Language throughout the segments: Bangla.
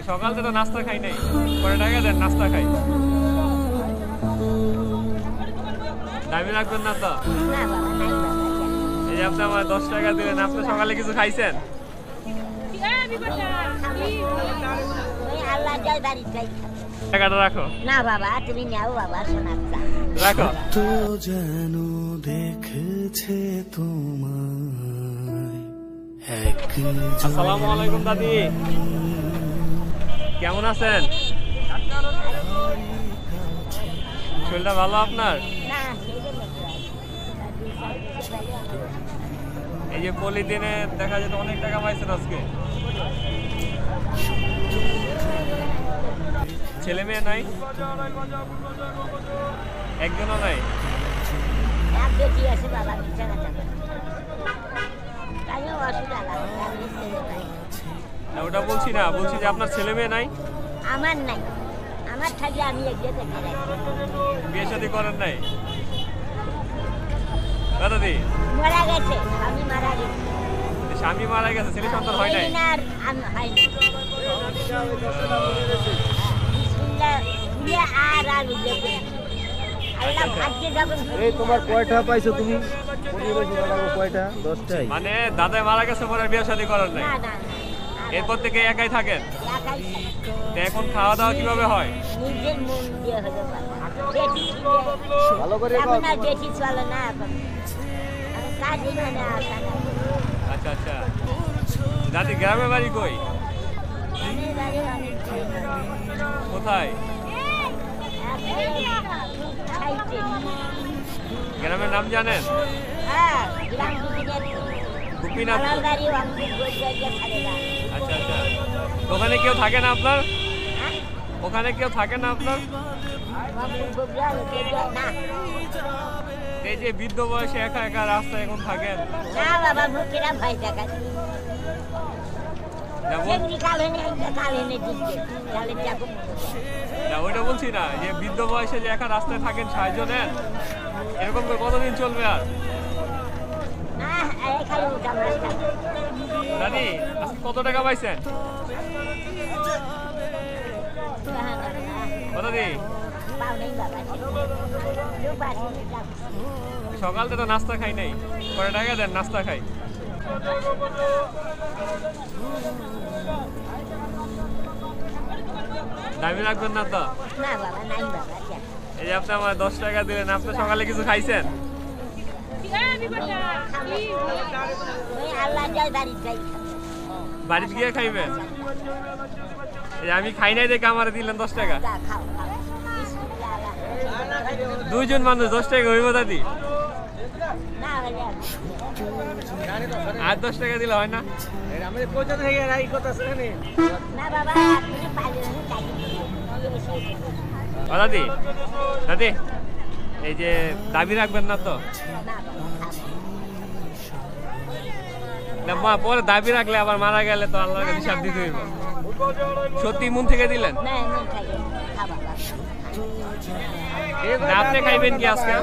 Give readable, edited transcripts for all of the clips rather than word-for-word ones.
সকাল থেকে তো নাস্তা খাই নাই, পরে টাকা দেন নাস্তা খাই। দাবি রাখবেন না তো? এই যে আপনি আমার 10 টাকা দিলেন, আপনি সকালে কিছু খাইছেন? টাকাটা রাখো। না বাবা, তুমি নাও বাবা, শোনার রাখো। তো যেন দেখেছে তোমায়। আসসালামু আলাইকুম দাদি, কেমন আছেন? শরীরটা ভালো আপনার? এই যে পলিদিনে দেখা যেত অনেক টাকা পাইছেন আজকে। ছেলে মেয়ে নাই? একজনও নাই? না ওটা বলছি না, বলছি যে আপনার ছেলে মেয়ে নাই? আমার নাই, আমার থাকলে আমি বিয়ে শাদী করেন নাই? দাদি মারা গেছে, আমি মারা গেছি। স্বামী মারা গেছে, ছেলে সন্তান হয় নাই? তোমার কয়টা পাইছো তুমি? কয়টা? 10টাই। মানে দাদা মারা গেছে পরে বিয়ে শাদী করেন নাই? এরপর থেকে একাই থাকেন? এখন খাওয়া দাওয়া কিভাবে হয়? নিজের মন দিয়ে হলো ভালো করে বেশি চলে না এখন, কাজে মানে আসা না। আচ্ছা আচ্ছা, দাদি গ্রামের বাড়ি কই? কোথায়? গ্রামের নাম জানেন? গোপীনাথ। আচ্ছা আচ্ছা, ওখানে কেউ থাকে না আপনার? ওখানে কেউ থাকে না আপনার? এই যে বৃদ্ধ বয়সে একা একা রাস্তায় এখন থাকেন? না বাবা, মুখেরা ভয় দেখা ওইটা বলছি না, যে বৃদ্ধ বয়সে যে একা রাস্তায় থাকেন সাহায্য নেন, এরকম করে কতদিন চলবে আর? দাদি আজকে কত টাকা পাইছেন? দাদি সকাল থেকে তো নাস্তা খাই নাই, পরে টাকা দেন নাস্তা খাই। দাবি রাখবেন না তো? এই যে আপনি আমার 10 টাকা দিলেন, আপনি সকালে কিছু খাইছেন? বাড়িতে গিয়ে খাইবেন? আমি খাই নাই দেখে আমার দিলেন 10 টাকা। 2 জন মানুষ 10 টাকা হইব দাদি? আর 10 টাকা দিলে হয় না? দাদি দাদি এই যে দাবি রাখবেন না তো? মা পরে দাবি রাখলে আবার মারা গেলে তো আল্লাহর কাছে হিসাব দিতে হইব। সত্যি মন থেকে দিলেন? আপনি খাইবেন কি আজকে?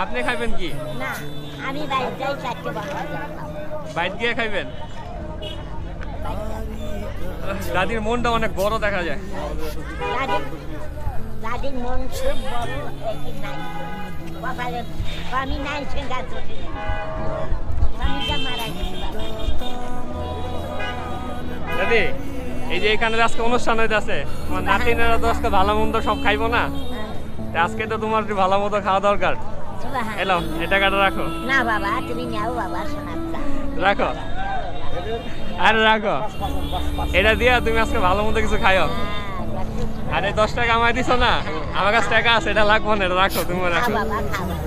আপনি খাইবেন কি? বাইরে গিয়ে খাইবেন? দাদির মনটা অনেক বড় দেখা যায়। দাদির মন খুব বড়, আমি নাই দাদি এই যে এখানে আজকে অনুষ্ঠান হইতেছে, তোমার নাতিনেরা তো আজকে ভালো মন্দ সব খাইবো না? আজকে তো তোমার একটু ভালো মতো খাওয়া দরকার। এলো এই টাকাটা রাখো। না বাবা, তুমি নাও বাবা, শোনার রাখো। আরে রাখো, এটা দিয়া তুমি আজকে ভালো মতো কিছু খাইও। আরে 10 টাকা আমায় দিছো না, আমার কাছে টাকা আছে, এটা লাগবো না, এটা রাখো তুমি। রাখো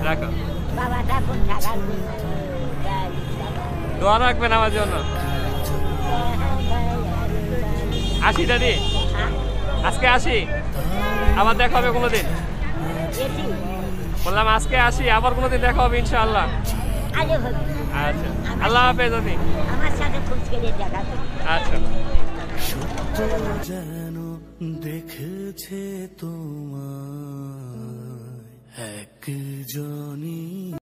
রাখো, দোয়া রাখবেন আমার জন্য। আসি দাদি, আজকে আসি, আবার দেখা হবে কোনোদিন। বললাম আজকে আসি, আবার কোনোদিন দেখা হবে ইনশাআল্লাহ। আচ্ছা, আল্লাহ হাফেজ দাদি। আমার সাথে আচ্ছা। যেন দেখেছে তোমায় একজনই।